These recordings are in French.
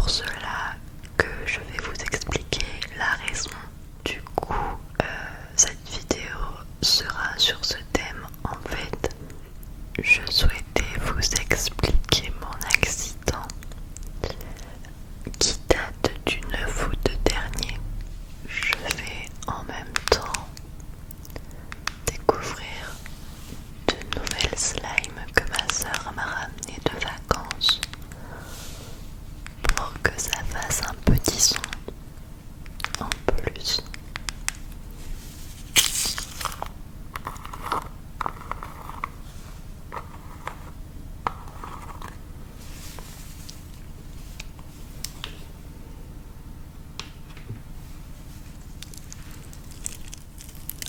pour cela que je vais vous expliquer la raison. Du coup, cette vidéo sera sur ce thème. En fait, je souhaitais vous expliquer mon accident qui date du 9 août dernier. Je vais en même temps découvrir de nouvelles slimes que ma soeur m'a ramenées de vacances pour que ça fasse un petit son en plus.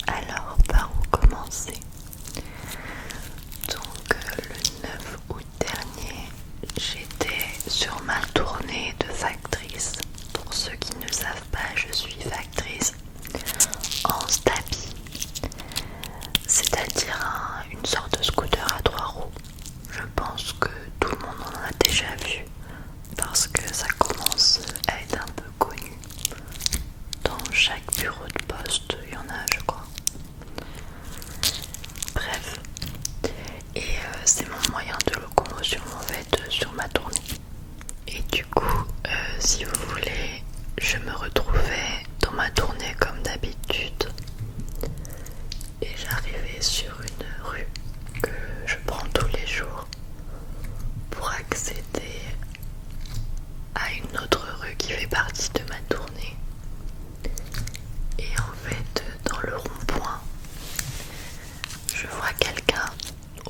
Alors, par où commencer? Donc, le 9 août dernier, j'étais sur ma tournée de factrice. Pour ceux qui ne savent pas, je suis factrice en stabi, c'est-à-dire une sorte de scooter à 3 roues. Je pense que tout le monde en a déjà vu parce que ça commence à être un peu connu. Dans chaque bureau de poste, il y en a, je crois. Bref, et c'est mon moyen de locomotion en fait sur ma tournée. Et du coup, si vous voulez, je me retrouvais dans ma tournée comme d'habitude et j'arrivais sur une rue que je prends tous les jours pour accéder à une autre rue qui fait partie de ma tournée. Et en fait, dans le rond-point, je vois quelqu'un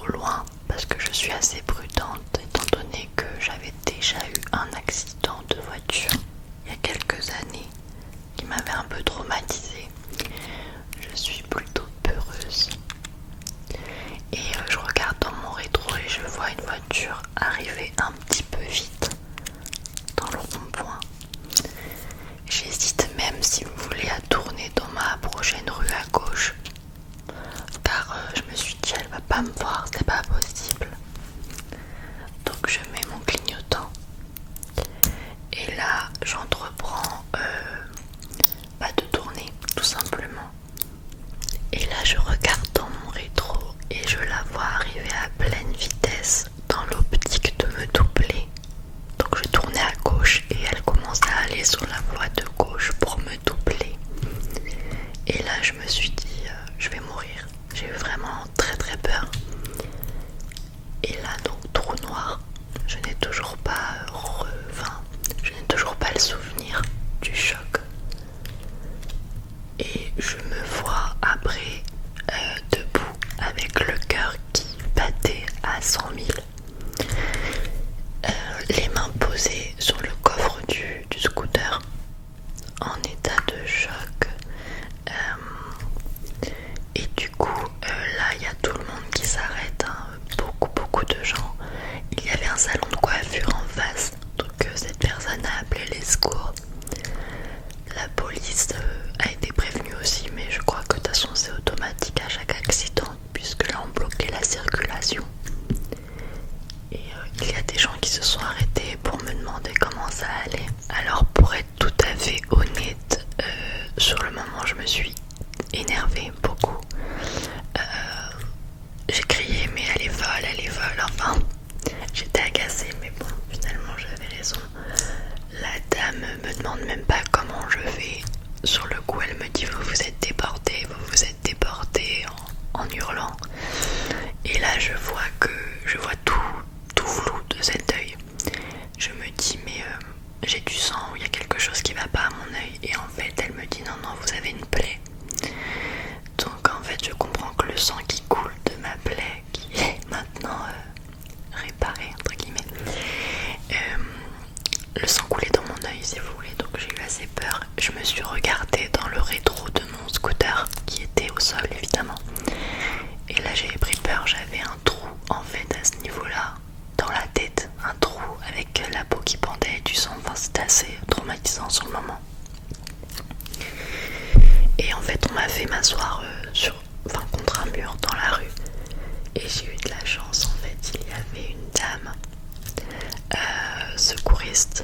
au loin parce que je suis assez prudente étant donné que j'avais déjà eu un accident de voiture il y a quelques années qui m'avait un peu traumatisée. Je suis plutôt peureuse et je regarde dans mon rétro et je vois une voiture arriver un petit peu vite dans le rond-point. J'hésite même, si vous voulez, à tourner dans ma prochaine rue à gauche car je me suis dit elle va pas me voir, c'est pas possible. Donc je mets mon clignotant et là j'entreprends de tourner tout simplement. Et là je regarde dans mon rétro et je la vois arriver à pleine vitesse dans l'optique de me doubler. Donc je tournais à gauche et elle commence à aller sur la voie de gauche pour me doubler. Et là je me suis dit je vais mourir. J'ai eu vraiment très très peur. Et là donc trou noir. Je n'ai toujours pas le souvenir du choc. Et je me vois après debout avec le cœur qui battait à 100 000. Les mains posées sur le coffre du scooter en état de choc. Et du coup là il y a tout le monde qui s'arrête, hein. Beaucoup de gens. Il y avait un salon de coiffure en face, donc cette personne a appelé les secours. La police a été prévenue aussi, mais je crois que de toute façon c'est automatique à chaque accident puisque là on bloquait la circulation. Et il y a des gens qui se sont arrêtés pour me demander comment ça allait. Alors pour être tout à fait honnête, sur le moment je me suis énervée beaucoup. J'ai crié mais elle est folle, enfin j'étais agacée, mais bon finalement j'avais raison. La dame me demande même pas comment je vais. Sur le coup elle me dit vous vous êtes déporté en hurlant. Et là je vois tout flou de cet œil. Je me dis mais j'ai du sang, il y a quelque chose qui va pas à mon œil. Et en fait elle me dit non vous avez une plaie. Donc en fait je comprends que le sang qui coule de ma plaie qui est maintenant réparée entre guillemets, le sang coulait dans mon œil si vous voulez. Donc j'ai eu assez peur. Je me suis regardée dans le rétro de mon scooter qui était au sol évidemment. Et là j'ai pris peur, j'avais un trou en fait à ce niveau là dans la tête, un trou avec la peau qui pendait et du sang. Enfin c'était assez traumatisant sur le moment. Et en fait on m'a fait m'asseoir contre un mur dans la rue. Et j'ai eu de la chance, en fait il y avait une dame secouriste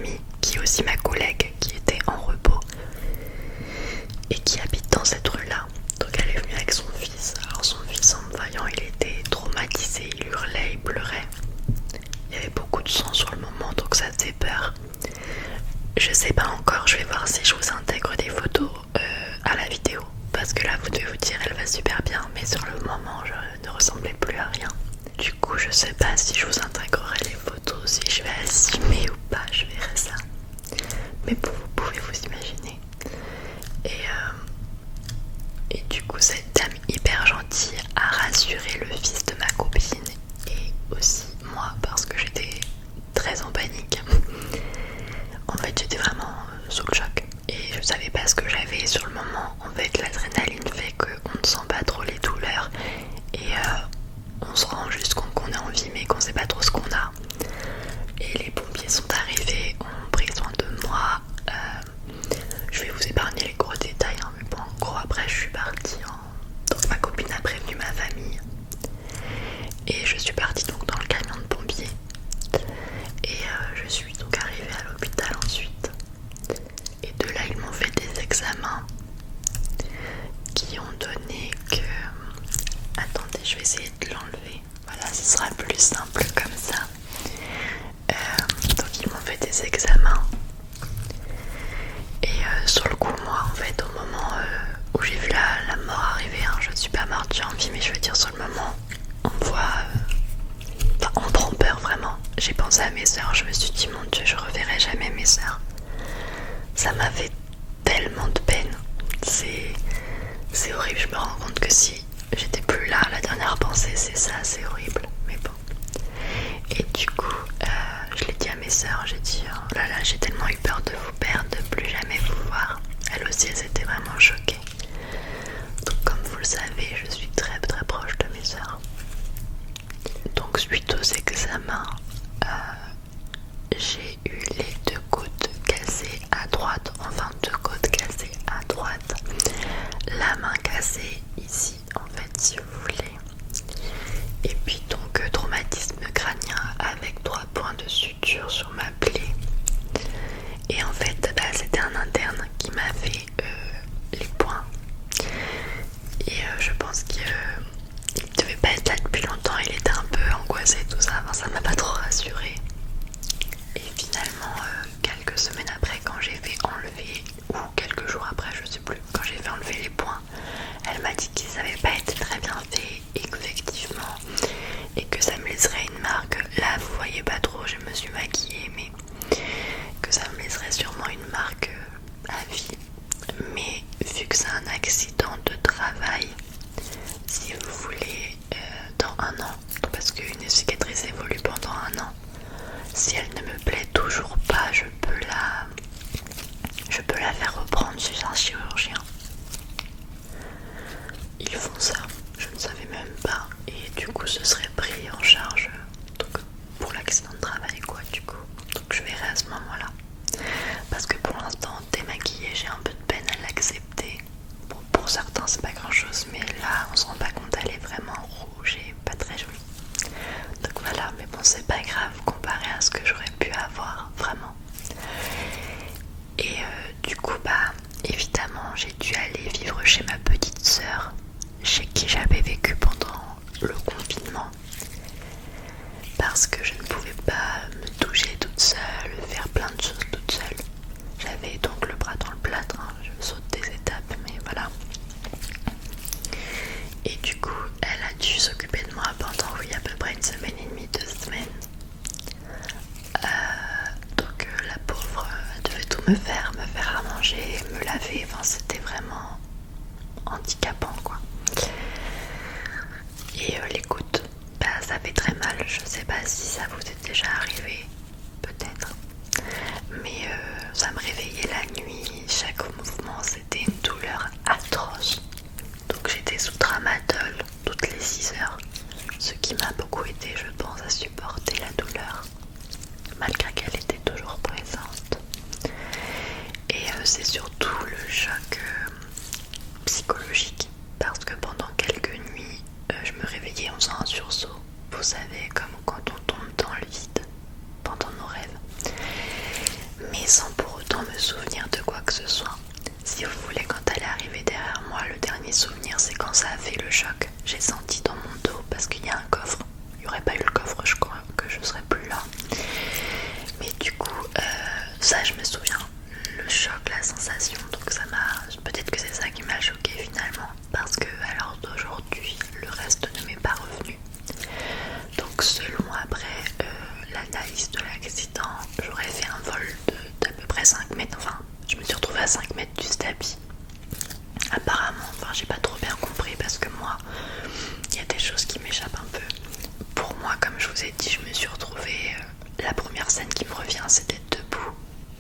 amie qui est aussi ma collègue qui était en repos et qui habite dans cette rue là. Donc elle est venue avec son fils. Alors son fils, en me voyant, il était traumatisé, il hurlait, il pleurait. Il y avait beaucoup de sang sur le moment, donc ça faisait peur. Je sais pas encore, je vais voir si je vous intègre des photos à la vidéo, parce que là vous devez vous dire elle va super bien, mais sur le moment je ne ressemblais plus à rien. Du coup je sais pas si je vous intégrerai les photos, si je vais assumer ou pas, je verrai ça. Mais bon, vous pouvez vous imaginer. Et du coup cette dame hyper gentille a rassuré le fils de ma copine et aussi moi, parce que j'étais très en panique. En fait j'étais vraiment sous le choc et je savais pas ce que j'avais sur le moment. En fait l'adrénaline fait qu'on ne sent pas trop les douleurs et on se rend juste compte qu'on est en vie mais qu'on sait pas trop ce qu'on a. Et les pompiers sont arrivés, ont pris soin de moi. Je vais vous épargner les gros détails, hein, mais bon, en gros après je suis partie. Donc ma copine a prévenu ma famille et je suis partie donc dans le camion de pompiers. Et je suis donc arrivée à l'hôpital ensuite. Et de là ils m'ont fait des examens qui ont donné que... Attendez, je vais essayer de l'enlever. Voilà, ce sera plus simple comme ça. Donc ils m'ont fait des examens. Et sur le coup, moi en fait, au moment où j'ai vu la mort arriver, hein, je ne suis pas morte, j'ai envie, mais je veux dire sur le moment, on me voit... Enfin, on prend peur vraiment. J'ai pensé à mes soeurs, je me suis dit mon Dieu, je reverrai jamais mes soeurs. Ça m'a fait tellement de peine. C'est horrible, je me rends compte que si j'étais plus là, la dernière pensée c'est ça, c'est horrible, mais bon. Et du coup, je l'ai dit à mes soeurs, j'ai dit oh là là, j'ai tellement eu peur de vous perdre, de plus jamais vous voir. Elles aussi, elles étaient vraiment choquées. Donc comme vous le savez, je suis très très proche de mes soeurs. Donc suite aux examens, j'ai eu les deux côtes cassées à droite, enfin deux côtes cassées à droite, la main cassée ici en fait si vous voulez, et puis donc traumatisme crânien avec 3 points de suture sur ma plaie. Et en fait c'était un interne qui m'a fait les points et je pense qu'il devait pas être là depuis longtemps, il était un peu angoissé tout ça, enfin, ça m'a pas trop rassurée. Et finalement, quelques semaines après, quand j'ai fait enlever, ou quelques jours après, je sais plus, quand j'ai fait enlever les points, elle m'a dit qu'ils n'avaient pas été très bien faits, effectivement, et que ça me laisserait une marque. Là, vous voyez pas trop, je me suis maquillée, mais que ça me laisserait sûrement une marque à vie. Mais vu que c'est un accident de travail, si vous voulez, dans 1 an, parce qu'une cicatrice évolue pendant 1 an, si elle ne me plaît toujours pas, je peux la faire reprendre chez un chirurgien. Ils font ça, je ne savais même pas. Et du coup ce serait pris en charge donc, pour l'accident de travail quoi du coup. Donc je verrai à ce moment-là. Parce que pour l'instant démaquillée j'ai un peu de peine à l'accepter. Bon, pour certains c'est pas grand chose, mais là on se rend pas compte, elle est vraiment rouge et pas très jolie. Donc voilà, mais bon c'est pas grave comparé à ce que j'aurais pu avoir vraiment. Et du coup évidemment j'ai dû aller vivre chez ma petite sœur, chez qui j'avais vécu pendant le confinement, parce que je ne pouvais pas me toucher toute seule, faire plein de choses toute seule. J'avais donc le bras dans le plâtre, hein, je saute des étapes, mais voilà. Et du coup elle a dû s'occuper de moi pendant à peu près 1 semaine et demie, 2 semaines. Donc la pauvre devait tout me faire à manger, me laver, enfin c'était vraiment handicapant quoi. Et les gouttes, ça fait très mal, je sais pas si ça vous est déjà arrivé, peut-être, mais ça me réveillait la nuit, chaque mouvement c'était une douleur atroce. Donc j'étais sous tramadol toutes les 6 heures, ce qui m'a beaucoup aidé je pense à supporter la douleur, malgré qu'elle était toujours présente. Et c'est surtout le choc psychologique, parce que pendant quelques nuits je me réveillais en faisant un sursaut, vous savez, comme quand on tombe dans le vide pendant nos rêves. senti le choc, j'ai senti dans mon dos parce qu'il y a un coffre. Il n'y aurait pas eu le coffre, je crois que je serais plus là. Mais du coup, ça je me souviens, le choc, la sensation, donc ça m'a... Peut-être que c'est ça qui m'a choqué finalement, parce que à l'heure d'aujourd'hui, le reste ne m'est pas revenu. Donc selon après l'analyse de l'accident, j'aurais fait un vol d'à peu près 5 mètres, enfin je me suis retrouvée à 5 mètres du stabi. Apparemment, enfin j'ai pas trop bien compris parce que moi, il y a des choses qui m'échappent un peu. Pour moi, comme je vous ai dit, je me suis retrouvée, la première scène qui me revient c'est d'être debout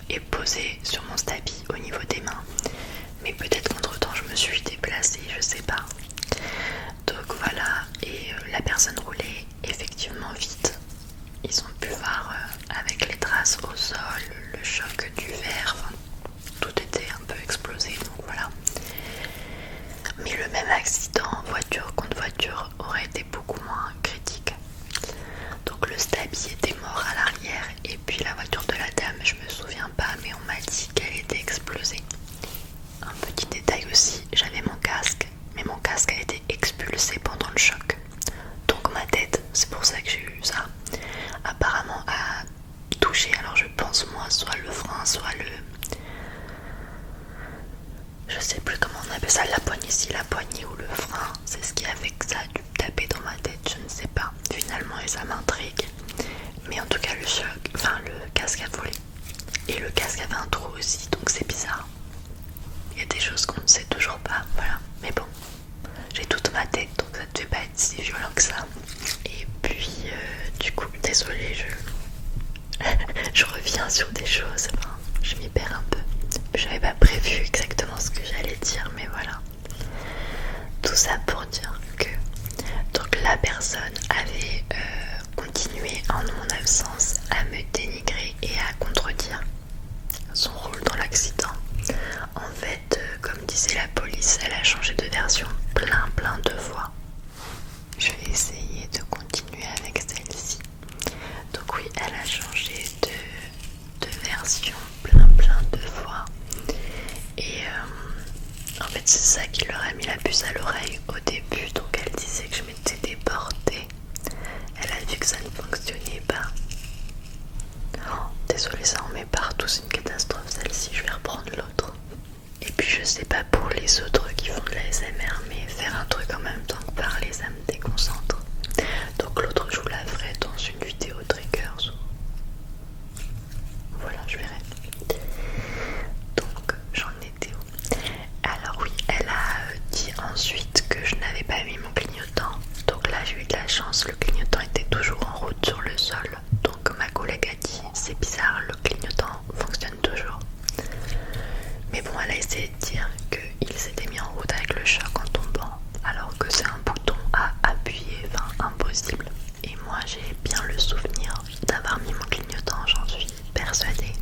et posée sur mon stabi au niveau des mains. Mais peut-être qu'entre temps je me suis déplacée, je sais pas. Donc voilà, et la personne roulait effectivement vite. Ils ont pu voir avec les traces au sol, le choc du verre, enfin, tout était un peu explosé, donc voilà. Mais le même accident voiture contre voiture aurait été beaucoup moins critique. Donc le stabi était mort à l'arrière et puis la voiture de la dame, je me souviens pas, mais on m'a dit qu'elle était explosée. Un petit détail aussi, j'avais mon casque, mais mon casque a été expulsé pendant le choc. Donc ma tête, c'est pour ça que j'ai eu ça, apparemment a touché, alors je pense moi, soit le frein, soit le... Je sais plus comment on appelle ça, la poignée, si la poignée ou le frein, c'est ce qui a fait que ça a dû taper dans ma tête, je ne sais pas, finalement, et ça m'intrigue. Mais en tout cas le choc, enfin le casque a volé. Et le casque avait un trou aussi, donc c'est bizarre. Il y a des choses qu'on ne sait toujours pas, voilà. Mais bon, j'ai toute ma tête, donc ça ne devait pas être si violent que ça. Et puis, du coup, désolée, je reviens sur des choses, enfin, je m'y perds un peu. J'avais pas prévu exactement ce que j'allais dire, mais voilà. Tout ça pour dire que donc la personne avait continué en mon absence à me dénigrer et à contredire son rôle dans l'accident. En fait, comme disait la police, elle a changé de version plein de fois. Je vais essayer de continuer avec celle-ci. Donc oui, elle a changé de version plein de fois. Et en fait c'est ça qui leur a mis la puce à l'oreille au début. Donc elle disait que je m'étais déportée. Elle a vu que ça ne fonctionnait pas. Oh, désolée, ça en met partout, c'est une catastrophe celle-ci, je vais reprendre l'autre. Et puis je sais pas pour les autres qui font de la SMR, mais faire un truc en même temps que parler, ça me déconcentre. Donc l'autre je vous la ferai dans une vidéo triggers. Voilà, je verrai. Donc j'en étais où? Alors oui, elle a dit ensuite que je n'avais pas mis mon clignotant. Donc là j'ai eu de la chance, le clignotant était toujours en route sur le sol. Donc ma collègue a dit c'est bizarre, le clignotant fonctionne toujours. Mais bon, elle a essayé de dire qu'il s'était mis en route avec le choc en tombant, alors que c'est un bouton à appuyer, enfin impossible. Et moi j'ai bien le souvenir d'avoir mis mon clignotant, j'en suis persuadée.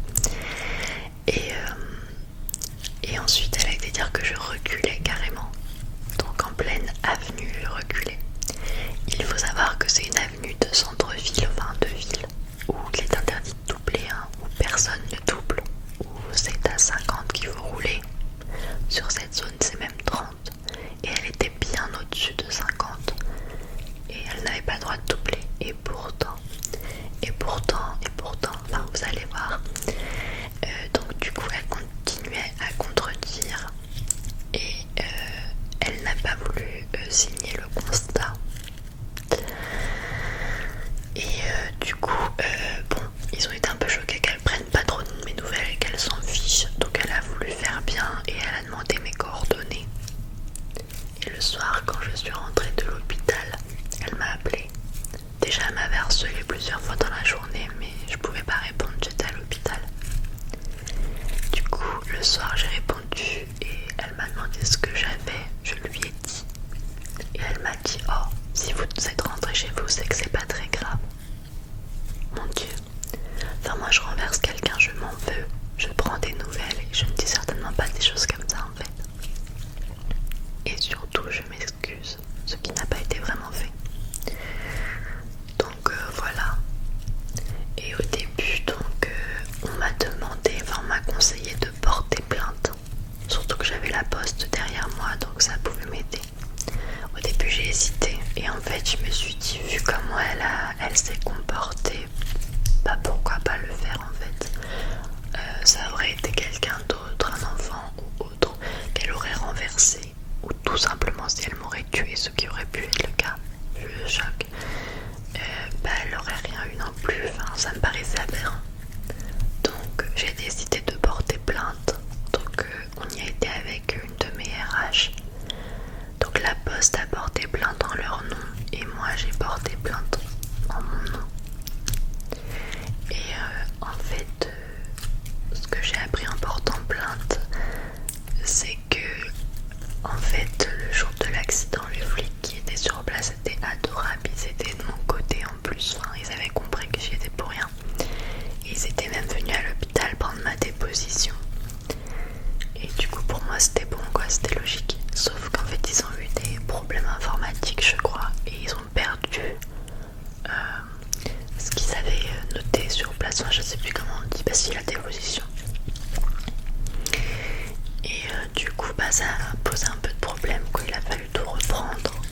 ça a posé un peu de problème, quoi. Il a fallu tout reprendre.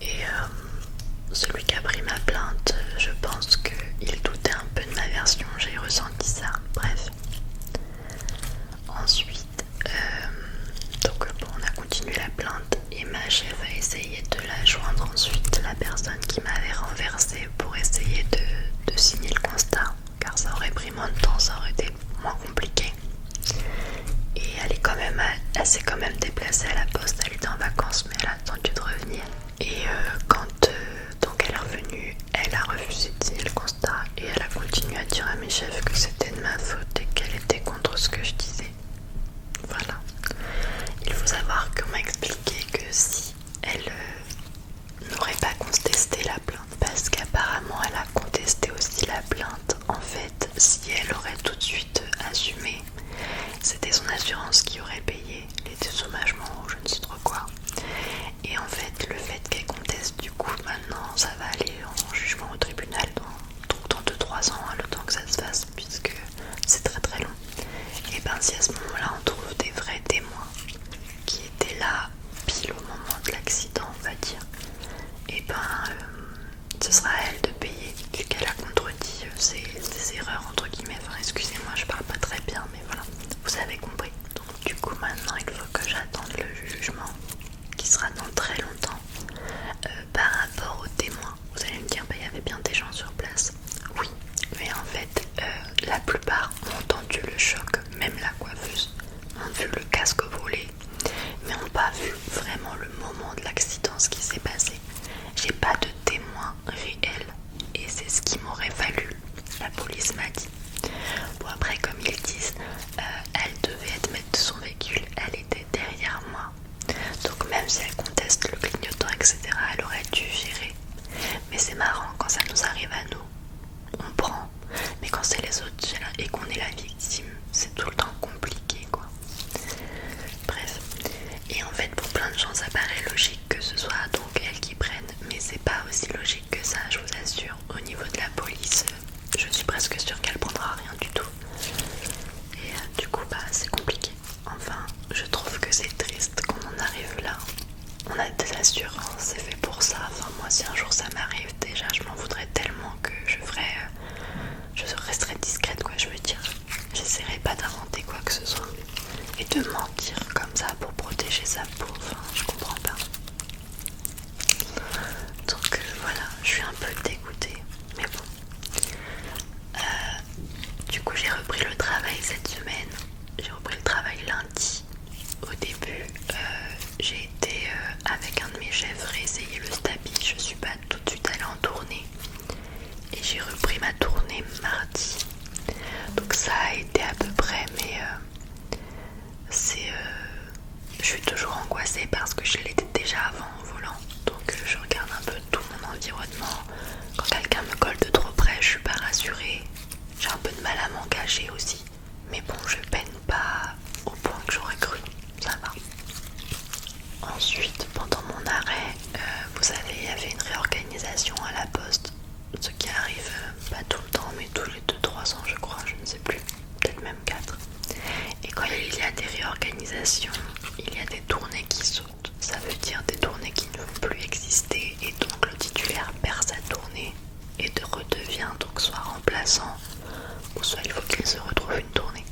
Et celui qui a pris ma plainte, je pense qu'il doutait un peu de ma version, j'ai ressenti ça. Bref. Ensuite, donc bon, on a continué la plainte et ma chef a essayé de la joindre ensuite, la personne qui m'avait renversée, pour essayer de signer le constat, car ça aurait pris moins de temps, ça aurait été moins compliqué. Et elle s'est quand même déplacée à la poste, elle était en vacances mais elle a attendu de revenir. Et quand donc elle est revenue, elle a refusé de signer le constat et elle a continué à dire à mes chefs que c'était de ma faute et qu'elle était contre ce que je disais. Voilà. Il faut savoir qu'on m'a expliqué que si elle n'aurait pas contesté la plainte, parce qu'apparemment elle a contesté aussi la plainte, en fait, si elle aurait tout de suite assumé, c'était son assurance qui aurait payé les dédommagements ou je ne sais trop quoi. Et en fait, le fait qu'elle conteste, du coup, maintenant, ça va aller en jugement au tribunal dans 2-3 ans, hein, le temps que ça se fasse, puisque c'est très très long. Et ben si à ce moment-là on trouve des vrais témoins qui étaient là pile au moment de l'accident, on va dire, et ben ce sera à elle de payer, vu qu'elle a contredit ses erreurs entre guillemets. Enfin, excusez-moi, je parle pas très bien, mais voilà, vous avez compris. Donc du coup maintenant il faut que j'attende le jugement qui sera dans très longtemps. Par rapport aux témoins, vous allez me dire, bah, il y avait bien des gens sur place. Oui, mais en fait la plupart ont entendu le choc, même la coiffeuse, ont vu le casque voler, mais n'ont pas vu vraiment le moment de l'accident, ce qui s'est passé. J'ai pas de témoin réel et c'est ce qu'il m'aurait fallu, la police m'a dit. Bon, après, comme ils disent, elle devait être maître de son véhicule, elle était derrière moi, donc même si elle conteste le clignotant, etc., elle aurait dû gérer. Mais c'est marrant, quand ça nous arrive à nous, on prend, mais quand c'est les autres et qu'on est la victime, c'est tout le temps compliqué, quoi. Bref. Et en fait, pour plein de gens, ça paraît logique que ce soit donc elle qui prenne, mais c'est pas aussi logique que ça, je vous assure. Au niveau de la police, je suis presque sûre qu'elle prendra rien du tout. Et du coup, bah, c'est compliqué. Enfin, je trouve que c'est triste qu'on en arrive là. On a des assurances, c'est fait pour ça. Enfin, moi, si un jour ça m'arrive, déjà, je m'en voudrais tellement que je resterai discrète, quoi. Je veux dire, j'essaierai pas d'inventer quoi que ce soit et de mentir comme ça pour protéger sa peau. Enfin, je comprends pas. Donc voilà, je suis un peu dégoûtée, mais bon. Du coup, j'ai repris le travail cette semaine. J'ai repris le travail lundi. Au début, j'ai été avec un de mes chefs réessayer le stabi. Je suis pas tout de suite allée en tournée et j'ai repris ma tournée mardi. Donc ça a été à peu près, mais je suis toujours angoissée parce que je l'étais déjà avant au volant. Donc je regarde un peu tout mon environnement. Quand quelqu'un me colle de trop près, je suis pas rassurée. J'ai un peu de mal à m'engager aussi. Mais bon, je peine pas au point que j'aurais cru. Ça va. Ensuite, pendant mon arrêt, vous savez, il y avait une réorganisation à la poste. Ce qui arrive pas tout le temps, mais tous les 2-3 ans, je crois, je ne sais plus. Peut-être même 4. Et quand il y a des réorganisations, il y a des tournées qui sautent. Ça veut dire des tournées qui ne vont plus exister et donc le titulaire perd sa tournée et redevient donc soit remplaçant ou soit il faut qu'il se retrouve une tournée.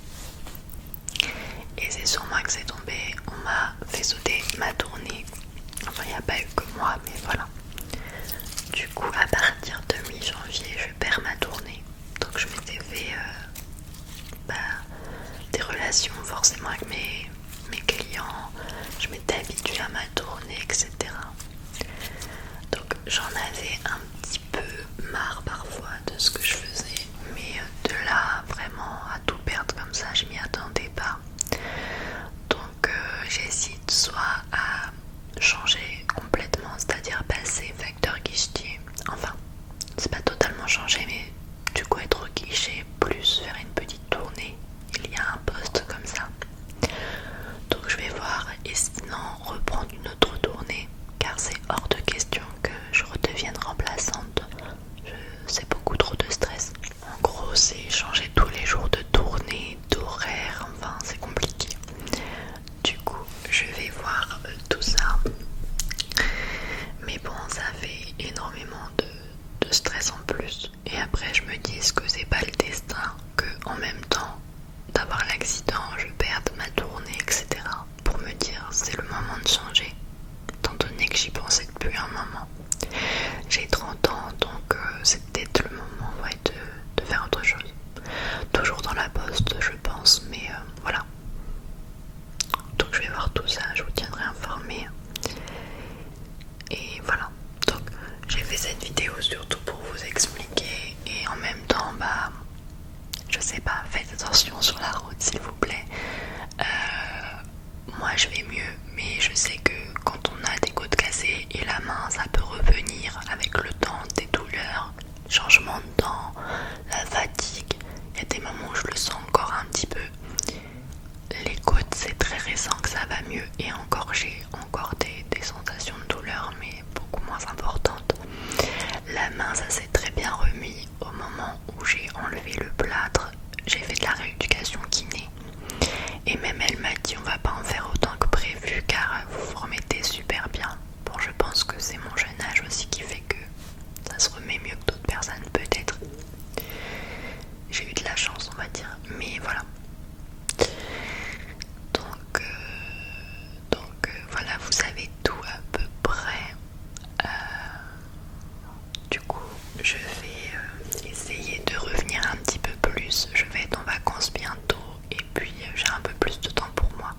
Et c'est sur moi que c'est tombé, on m'a fait sauter ma tournée. Enfin, il n'y a pas eu que moi, mais voilà. Du coup, à partir de mi-janvier, je perds ma tournée. Donc je m'étais fait des relations forcément avec mes clients. Je m'étais habituée à ma tournée, etc. Donc j'en avais un petit peu marre parfois de ce que je faisais. Mais de là, vraiment, à tout perdre comme ça, je m'y attendais pas. Donc j'hésite soit à changer complètement, c'est-à-dire passer facteur guichetier. Enfin, c'est pas totalement changer, mais du coup être au guichet plus faire une petite tournée. Il y a un poste comme ça. Donc je vais voir et sinon reprendre une autre tournée car c'est hors de question que je redevienne remplaçante. stressez pas, faites attention sur la route s'il vous plaît. Moi je vais mieux, mais je sais que quand on a des côtes cassées et la main, ça peut revenir avec le temps, des douleurs, changement de temps, la fatigue. Il y a des moments où je le sens encore un petit peu. Les côtes, c'est très récent que ça va mieux, et encore j'ai encore des sensations de douleur, mais beaucoup moins importantes. La main, ça s'est très bien remis au moment où j'ai enlevé le plâtre. J'ai fait de la rééducation kiné et même elle m'a dit on va pas en faire autant que prévu car vous vous remettez super bien. Bon, je pense que c'est mon jeune âge aussi qui fait que ça se remet mieux que d'autres personnes peut-être. J'ai eu de la chance on va dire, mais voilà. Donc voilà, vous savez tout à peu près. Du coup, je vais essayer de revenir un petit peu plus. Je vais être en vacances bientôt et puis j'ai un peu plus de temps pour moi.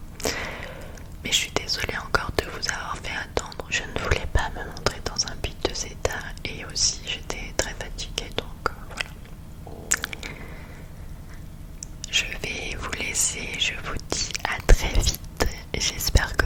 Mais je suis désolée encore de vous avoir fait attendre. Je ne voulais pas me montrer dans un piteux état et aussi j'étais très fatiguée, donc voilà. Je vais vous laisser, je vous dis à très vite. J'espère que